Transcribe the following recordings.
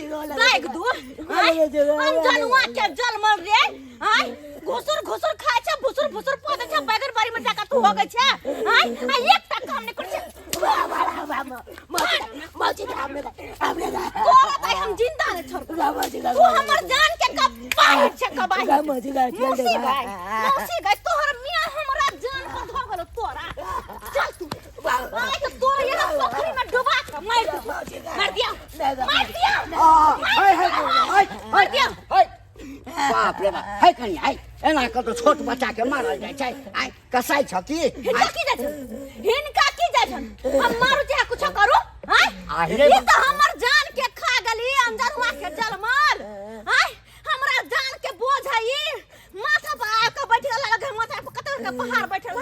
देख दू जनवा के जल मर रे हां घुसुर घुसुर खाय छ भुसुर भुसुर पद छ बैगन बारी में जाका तू हो गई छ हां आ एकटा काम नहीं कर छ मौजी हमने तोरा त हम जिंदा न छोड़ तू हमर जान के कबाई छ कबाई मौजी गई तोहर मियां हमरा जान को धो गेलो तोरा चल तू आई तो तोरा ये पोखरी में डुबा के मार दिया मार दिया बाप रे बाप है कनी है एना क तो छोट बच्चा के मारल जाय छै आइ कसाई छ की हिनका की जाय छन हम मारू चाहे कुछ करू हां ये तो हमर जान के खा गली अंजरवा के जलमल हां हमरा जान के बोझ है ई माथा पर के बैठल लगे माथा पर कत के पहाड़ बैठल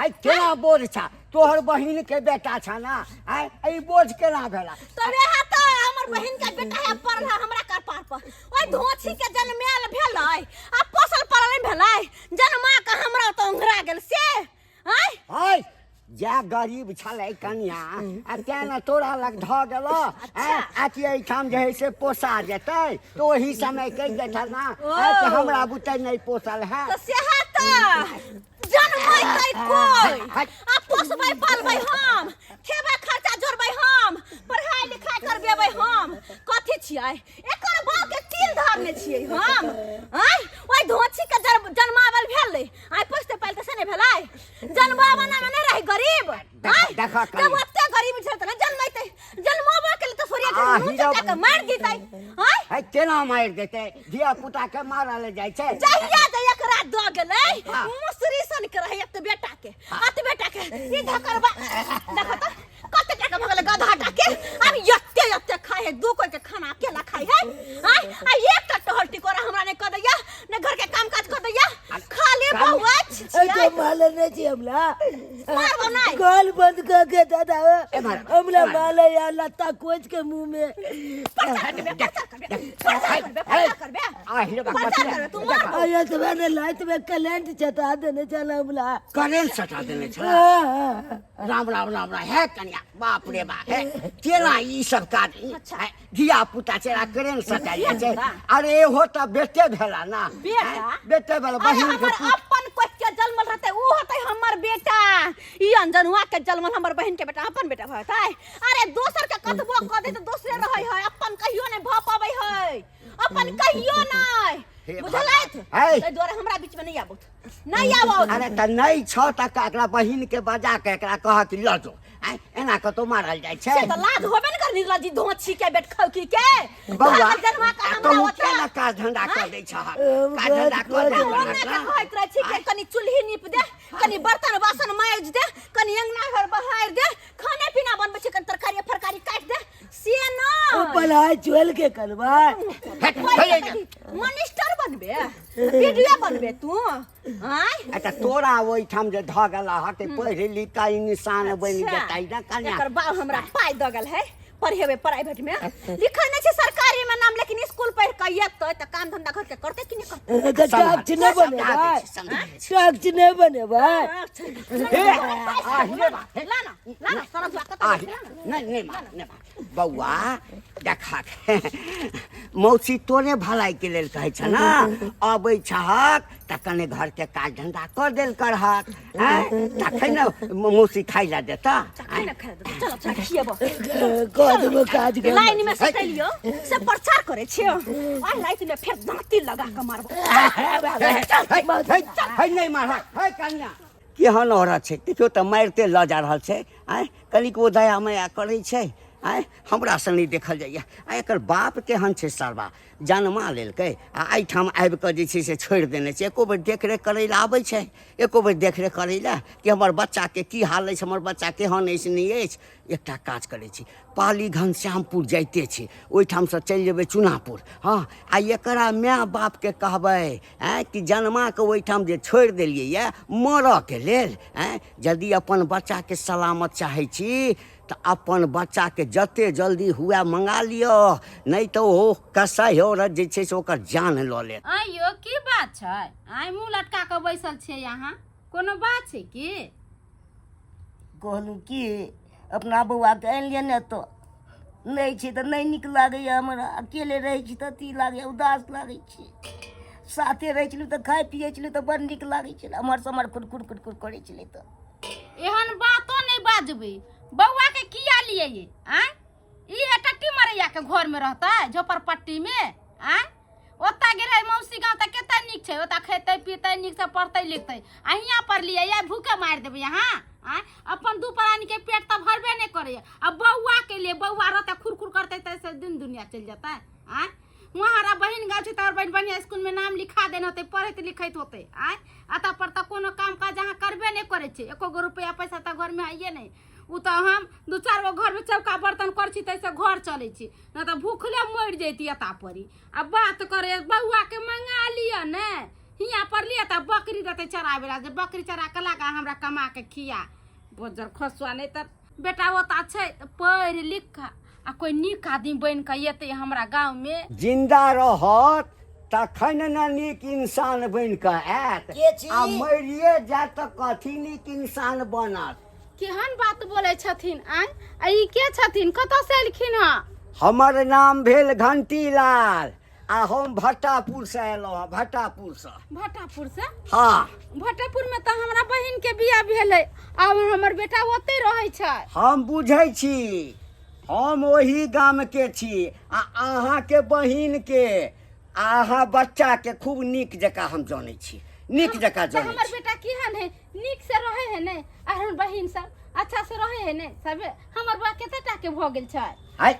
है केना बोझ छ तोहर बहिन के बेटा छ ना आई बोझ केना भेला तबे है त हमर बहिन के बेटा है पड़ला हमरा कपार पर ओइ धोछी के जन्मेल भेलै आ पोसल पड़ल भेलै जन्मा के हमरा त अंगरा गेल से हाय जा गरीब छलै कन्या आ केना तोरा लग ध गेलो आती एहि ठाम जे है से पोसा जेतै तो ओही समय कहि देथल ना कि हमरा बुते नहीं पोसल है त सेहा त जन्मै तै कोइ आ पोसबै पालबै हम खेबै खर्चा जोड़बै हम पढ़ाई लिखाई करबेबै हम कथि छियै एकर बाप के तिल धरने छियै हम ओइ धोछी के जन्मावल भेलै आइ पोसते पालते से नहीं भेलै जन्मावना में नहीं रही गरीब देखा जब ओते गरीब छै त जन्मैतै जन्मावा के त सोरिया के मार देतै है केना मार देतै धिया पुता के मारल जाय छै जहिया त एकरा द गेलै मुसरी सन के रहे त बेटा के ई धकरबा देखो त कते टाका भगले गधा टाके अब यत्ते खाए है दू कोई के खाना अकेला खाई है आ एक टहल टिकोरा हमरा ने क दैया ने घर के काम काज क दैया खाली बहुच ए माले ने छी हमला मारबो नहीं गाल बंद क के दादा हमला माले या लत्ता कोच के मुंह में आया तो मैंने लाइट में करंट सटा देने चला हमला करंट सटा देने चला राम राम राम राम है कन्या बाप रे बाप है तेरा ई सब काज धिया पुता चेरा करंट सटा जाय छै अरे हो त बेटे भेला ना बेटे भेला बहिन के अपन कोइ के जन्मल रहते उ होतै हमर बेटा ई अंजनुआ के जन्मल हमर बहिन के बेटा अपन बेटा होतै अरे दोसर के कतबो क दे त दोसरे रहै है अपन कहियो नहीं भ पाबै है अपन कहियो नहीं बुझलैथ तै दोरे हमरा बीच में नहीं आबो अरे त नहीं छ त एकरा बहिन के बजा के एकरा कह कि ल जो एना क तो मारल जाय छै से त लाज होबे न करनी लाजी धोछी के बेट खौकी के बौआ जन्मा का हमरा होता केना काज धंधा कर दै छ काज धंधा कर दे हमने के कहत रह छी के कनी चुल्ही नीप दे कनी बर्तन बासन माज दे कनी अंगना घर बहार दे खाने पीना बनबै छी कनी तरकारी फरकारी काट दे से ना पलाई चुल के करबा मिनिस्टर बनबे वीडियो बनबे तू अच्छा तोरा ओइ ठाम जे ध गेला हते पढ़ि लिखा इंसान बनि जेतै ना कन्या एकर बाप हमरा पाई द गेल है पढ़ेबे प्राइवेट में लिखल नहीं छै सरकारी में नाम लेकिन स्कूल पढ़ के येतै त काम धंधा घर के करते कि नहीं करते टैक्स नहीं बनेबा टैक्स नहीं बनेबा लाना सरजवा कत नहीं बौआ देखा मौसी तोरे भलाई के लेल कहै छ ना अबै छहक त कने घर के काज धंधा कर देल करहक तखन मौसी खाइ ला देता चलो चल खियबो कदम काज के लाइन में सटलियो से प्रचार करे छियो आ लाइट में फेर दांती लगा के मारबो है नहीं मार है कन्या केहन औरत छै देखियो त मारते ल जा रहल छै कनिक ओ दया माया करै छै हमरा से नहीं देखल जाइए एकर बाप केहन छै सरबा जन्मा लेलकै आ एहिठाम आबि कऽ जे छै से छोड़ि देने छै एको बेर देखरेख करै लए आबै छै एको बेर देखरेख करै लए कि हमर बच्चाके की हाल अछि हमर बच्चा केहन अछि नहीं अछि एकटा काज करै छी पाली घनश्यामपुर जाइते छी ओहिठामसँ चलि जेबै चुनापुर हाँ आ एकरा माय बापके कहबै कि जन्माके ओहिठाम जे छोड़ि देलियै यऽ मरऽके लेल यदि अपन बच्चाके सलामत चाहै छी तो अपन बच्चा के जते जल्दी हुए मंगा लियो नहीं तो ओ कसाई औरत जे छै से ओकर जान ल ले आइयो की बात छै आइ मुंह लटका के बैसल छै यहाँ कोनो बात छै की कहलू की अपना बउआ के आनि लिए ने तो नहीं छी तो नहीं निक लागे हमरा। अकेले रहे छी तो अथी लागे, उदास लागे छी। साथे रहे छलू तो खाए पिए छलू तो बड़ निक लागे छल। हमर समर खुरखुर खुरखुर करे छले तो एहन बातो नहीं बाजबे। बउआ के किया लिए ये आय? ई टट्टी मरैया के घर में रहता है झोपड़पट्टी में आय? ओता गिरे मौसी गाँव तक केता निक छे, ओता खेते पीते निक से पढ़ते लिखते। आ हियां पर लिए या भूखे मार देबे यहाँ आय? अपन दू प्राणी के पेट तो भरबे नहीं करे। अब बउआ के लिए बउआ रहता खुरखुर करते तैसे दिन दुनिया चल जाता है आय? वहाँ बहन गाँव छे तो बहन बढ़िया स्कूल में नाम लिखा देने होते, पढ़ते लिखते होते आय? अता पर तो कोनो काम काज जहाँ करबे नहीं करे छे। एको गो रुपया पैसा तो घर में आइए नहीं। उ तो हम 2-4 गो घर में चौका बर्तन कर छी तैसे घर चले छी, न तो भूखले मर जैती अता परी। अब बात करे बउआ के मंगा लिया ने हियां पर लिया तो बकरी रहते चरावे ला, जे बकरी चरा के लगा हमरा कमा के खिया बोजर खसुआ। नहीं तो बेटा ओता छे तो पढ़ लिख आ कोई निक आदमी बन के येते हमरा गांव में जिंदा रहत तखन न नीक इंसान बन के आयत, के छी? आ मरिए जात त कथी नीक इंसान बनत। केहन बात बोले छथिन आय? आ ई के छथिन, कतऽ से एलखिन ह? हमर नाम भेल घंटीलाल आ हम भट्टापुर से एलहुँ हँ, भट्टापुर से। भट्टापुर से? हाँ, भट्टापुर में तो हमरा बहिन के बियाह भेलै, अब हमर बेटा ओते रहै छै। हम बुझै छी, हम ओही गाम के छी। आ अहाँ के बहिन के अहाँ बच्चा के खूब नीक जकाँ हम जानै छी, नीक जकाँ तो जानै हमर छी। बेटा केहन है, नीक से रहे है ने? और हमर बहिन सब अच्छा से रहे है ने? सब हमर बा केतेटा के भ गेल छै? है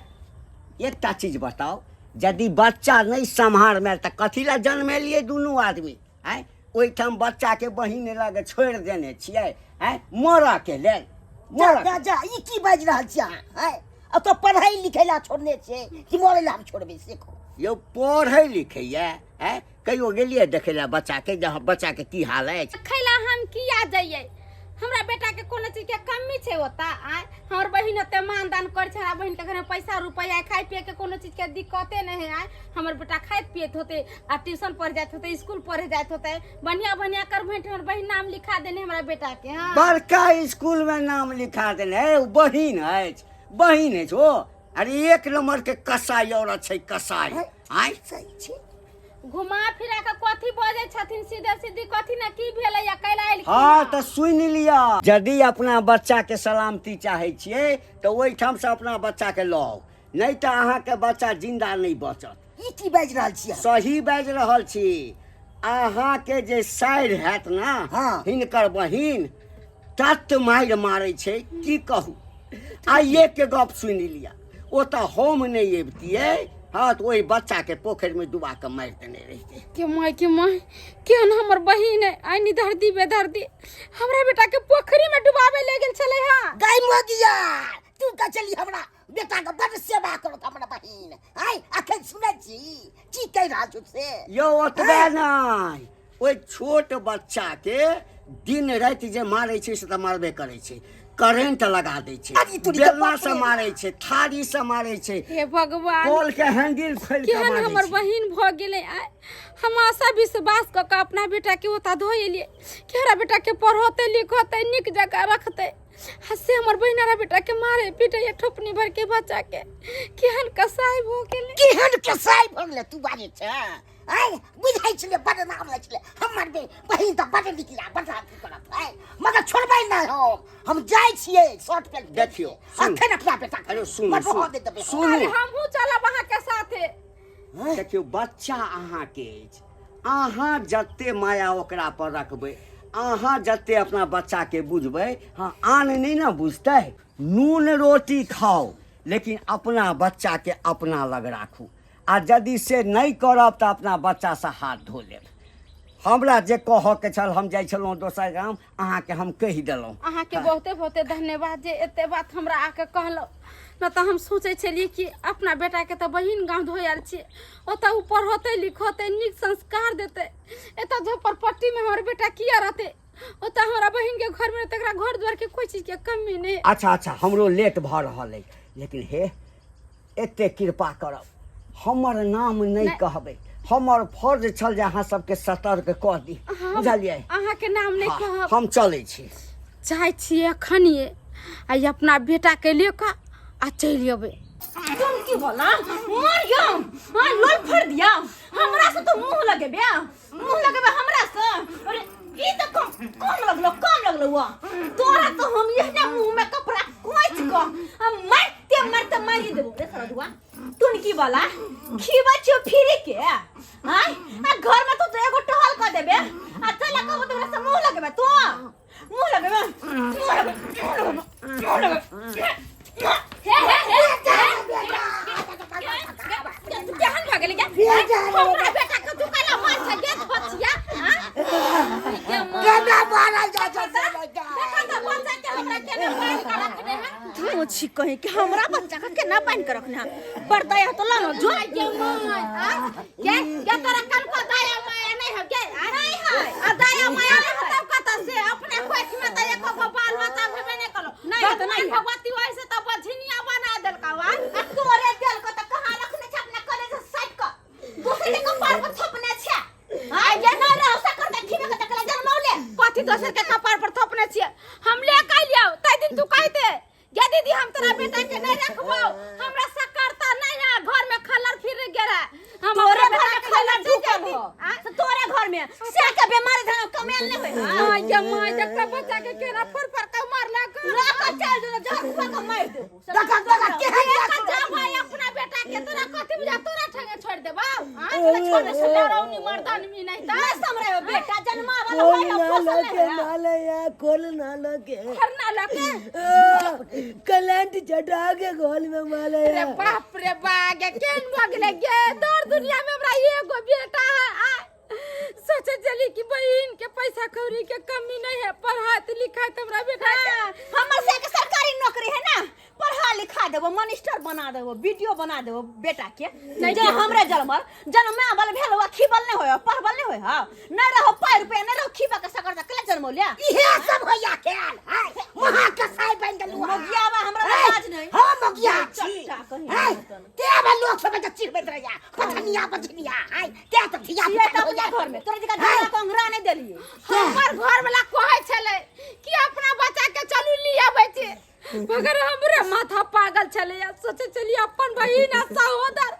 एकटा चीज बताओ, यदि बच्चा नहीं सम्हार में तो कथी ला जन्मेलिए दुनू आदमी है? ओहिठाम बच्चा के बहिन लगे छोड़ देने छियै है मरऽ के लेल? मरऽ जा जा ई की बाज रहल छी अहाँ? हैं अब तो पढ़ाई लिखाई ला छोड़ने छे कि मरे ला हम छोड़बे सीखो? यो पढ़ै लिखैया है? कहियो गेलिए देखे ला बच्चा के, जहाँ बच्चा के की हाल है? खैला हम किया जाइए? हमरा बेटा के कोनो चीज के कमी छै होता आय? हमर बहिन ओते मानदान कर छै, हमरा बहिन के घर में पैसा रुपया खाए पिए के कोनो चीज के दिक्कते नहीं है आय? हमर बेटा खाइत पियत होते आ ट्यूशन पढ़ जात होते, स्कूल पढ़े जात होते, बढ़िया बढ़िया कर भेंट हमर बहिन नाम लिखा देने हमरा बेटा के। हां बड़का स्कूल में नाम लिखा देने है, उ बहिन अछि, बहिन अछि ओ। अरे एक नंबर के कसाई औरत छै, कसाई आय? सही छे। घुमा फिरा के कथी बजे छथिन सीधे सीधी कथी ना की भेलै या कैला आइल? हाँ तो सुन लिया, यदि अपना बच्चा के सलामती चाहे छिए तो ओहिठाम से अपना बच्चा के लाओ, नहीं तो अहाँ के बच्चा जिंदा नहीं बचत। ई की बाज रहल छी अहाँ? सही बाज रहल छी। अहाँ के जे साइड हैत ना, हाँ। हिनकर बहिन तत मारि मारे छै की कहू। आइए के गप सुन लिया, ओ तो हम नहीं अबतिये, हाँ तो वही बच्चा के पोखर में डुबा के मार देने रहते। के माय केहन हमर बहिन है आइनी धरती बेदर्दी हमरा बेटा के पोखरी में डुबावे ले गेल छले। हां गाय मोगिया तू का चली हमरा बेटा के बड़ सेवा करत हमरा बहिन। हैं अखन सुनै छी की कह रहल छु से? यो ओतबे नहीं, ओइ छोट बच्चा के दिन रात जे मारे छै से तो मारबे करे छै, करेंट लगा दे छै, अरे तोरी के बेलना बाप से रे। मारे छै, थारी से मारे छै, हे भगवान कॉल के हैंडल खोल के केहन मारे हमर छै। बहिन भ गेले आय? हम आशा विश्वास क के अपना बेटा के ओता धोइलिए कि हमरा बेटा के पढ़ोते लिखोते निक जगह रखते, हसे हमर बहिनारा बेटा के मारे पीटे या ठोपनी भर के बच्चा के केहन कसाई भ गेले। केहन कसाई भ गेले तू बाजे छ? हैं बुझाई छले बड़ नाम लै छले हमर बहिन त बड़ निकला बड़ अथी करत है, मगर छोड़बै ना हम जाय छियै शॉर्ट पे। देखियो, सुन। अखन अपना बेटा अरे सुन मत सुन, हो दे देबे। सुन। अरे हमहू चलब अहाँ के साथे। देखियो बच्चा अहाँ के अछि, अहाँ जते माया ओकरा पर रखबै, अहाँ जते अपना बच्चा के बुझबै, हाँ आन नहीं ना बुझतै। नून रोटी खाओ लेकिन अपना बच्चा के अपना लग राखू, आ यदि से नहीं करब तो अपना बच्चा से हाथ धो लेब। हमरा जे कह के छल, हम जाय छलहुँ दोसर गाँव, अहाँ के हम कहि देलहुँ। अहाँ के बहुते बहुते धन्यवाद जे एते बात हमरा आके कहलो, न तो हम सोचे छलिए कि अपना बेटा के तो बहिन गांव धोयल छे, ओता ऊपर होते लिखोते निक संस्कार देते, एता झोपड़पट्टी में हमर बेटा किया रहते, ओता हमरा बहिन के घर में तकरा घर द्वार के कोई चीज के कमी नहीं। अच्छा अच्छा, हमरो लेट भ रहल है, लेकिन हे एते कृपा करब, हमर नाम नहीं कहबै, हमर फर्ज छल जे अहाँ सबके सतर्क कह दी, बुझलियै? अहाँ के नाम नहीं हाँ, कहब। हम चलै छी। चाहे छिए अखनिए आ अपना बेटा के लेकर आ चलि अबे। तुम की बोला मर गया हां लोल फड़ दिया हमरा से तो मुंह लगेबे हमरा से अरे ई तो कम लगलो हुआ तोरा तो हम यहने मुंह में कपड़ा कोइच को हम मरते मारी देबो देख रहुआ तुन की बोला खीबा छो फिरी के हां आ घर में तो एगो टहल कर देबे आ चला कहबो तोरा से मुंह लगेबे तो मुंह लगेबे केहन भ गेलै हमरा बेटा के तू काला मार छ देख बचिया केना मारल जा छै देखा त बच्चा के हमरा केना बांध के रखने है तू छी कहि कि हमरा बच्चा के केना बांध के रखने है बरदाया तो लानो जो के माय क्या तोरा कल को दाया माया नहीं है के नहीं है आ दाया माया नहीं तब कत से अपने खोख में त एको गो बाल बच्चा भेबे नहीं करो नहीं भगवती वैसे त बझिनिया बना देल का वा तोरे दिल को त कहां रखने छ अपने कॉलेज साइड का दूसरे के कपार पर थपने छ आ ये न रह सकर त खीबे के तकला जन्मौले कथि दोसर के कपार पर थपने छ हम ले काई लियो तै दिन तू कहते गे दीदी हम तोरा बेटा के नहीं रखबो हमरा सकरता नहीं है घर में खलर फिर गेला हम तोरे घर में खलर ढुकब तो तोरे घर में से के बीमारी धन कमेल नहीं होय हां ये माय जब बच्चा के केना फर के मारला का चल जो जहर का मार दे देखा के है जा भाई अपना बेटा के तोरा कथि बुझा तोरा ठगे छोड़ देबा हां तोरा छोड़ से डरौनी मर्दान में नहीं ता समरे बेटा जन्मा वाला होय फसल नहीं नाले या खोल नालो के करना लगे कलेंट चटा के गोल में माले रे बाग केन मगले गे दर दुनिया में हमरा एगो बेटा है सोचे चली कि बहन के पैसा कौड़ी के कमी नहीं है पढ़ाई लिखाई हमरा बेटा हमर से के सरकारी नौकरी है ना पढ़ा लिखा देबो मिनिस्टर बना देबो वीडियो बना देबो बेटा के नहीं जे हमरे जन्म में बल भेलवा खीबल नहीं होय पढ़बल नहीं होय हां नहीं रहो पाई रुपया नहीं रहो खीबा के सकर जा कले जन्म लिया इहे सब होया खेल है महा कसाई बन गेलु मोगिया बा हमरा लाज नहीं हां मोगिया छी के बा लोग सब के चिरबैत रहया पछनिया है के त थिया होया घर में तोरा जका घर कंगरा नहीं देलिए हमर घर वाला कहै छले कि अपना बच्चा के चलू लिया बैठे मगर हमरे माथा पागल चले सोचे चलिए अपन बहिन आ सहोदर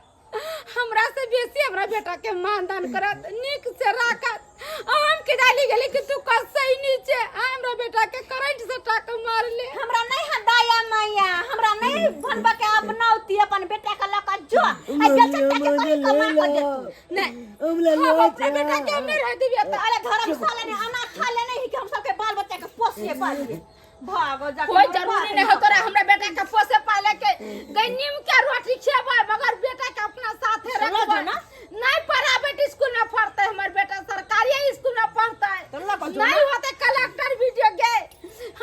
हमरा से बेसी हमरा बेटा के मानदान करत निक से राखत हम के डाली गेली कि तू कसई नीचे हमरा बेटा के करंट से टाक मार ले हमरा नहीं हदाया मैया हमरा नहीं बनबा के अपनौती अपन बेटा का लका जो आ बेटा के कोई कमा कर दे नहीं हम अपने बेटा के हम नहीं रह दिए तो अरे धर्मशाला ने अनाथ थाले नहीं कि हम सबके बाल बच्चा के पोसिए पालिए भागो जा कोई जरूरी नहीं हो तोरा हमरा बेटा के पोसे पाले के गनीम के रोटी खेबा मगर बेटा के अपना साथे रखबो ना नहीं प्राइवेट स्कूल में पढ़ता है हमर बेटा सरकारी स्कूल में पढ़ता है नहीं होते कलेक्टर वीडियो के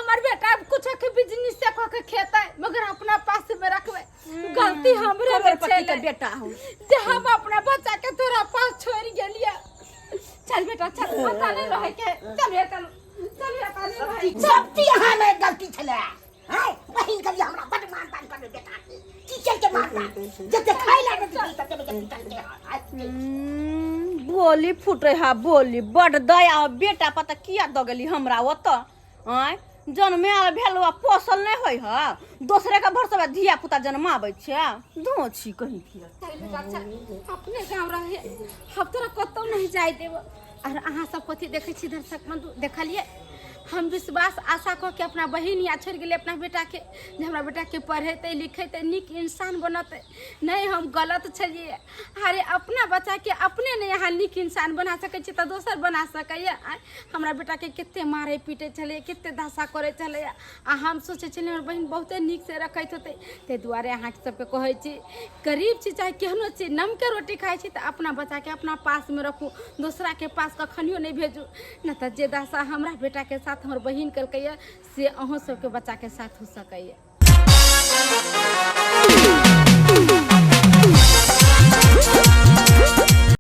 हमर बेटा कुछ के बिजनेस से के खाता है मगर अपना पास में रखबे गलती हमरे पति के बेटा हो जे हम अपना बच्चा के तोरा पास छोड़ गेलिए चल बेटा चल पता नहीं रहे के चल चल सबती हमें गलती छले है बहिन कली हमरा बड मानदान कर बेटा की चल के मारना जते खाई ला दे बोली फुटे हा बोली बड दया बेटा पता किया द गेली हमरा ओत हैं जन्मे आल भेलवा पोसल नहीं होय हा दूसरे का भरसवा धिया पुता जन्माबै छै दो छी कहीं किया अपने गांव रहे हम तोरा कतौ नहीं जाय देब और अहाँ सब कथि देखै छी दर्शक बंधु देखलिए हम विश्वास आशा को के अपना बहिन या छोड़ गेले अपना बेटा के जे हमरा बेटा के पढ़ेते लिखेते निक इंसान बनते नहीं हम गलत छलिए अरे अपना बच्चा के अपने ने यहाँ निक इंसान बना सकै छी त दोसर बना सकैया हमरा बेटा के कितने मारे पीटे चले कितने दशा करे चले आ हम सोचे छलिए हमर बहिन बहुते निक से रखैत होते ते दुआरे अहाँ के सबके कहै छी गरीब छी चाहे केहनो छी नम के रोटी खाइ छी त अपना बच्चा के अपना पास में रखू दूसरा के पास कखनियो नहीं भेजू न त जे दशा हमरा बेटा के साथ हमर बहिन कलकैया से अहों सबके बच्चा के साथ हो सकैया।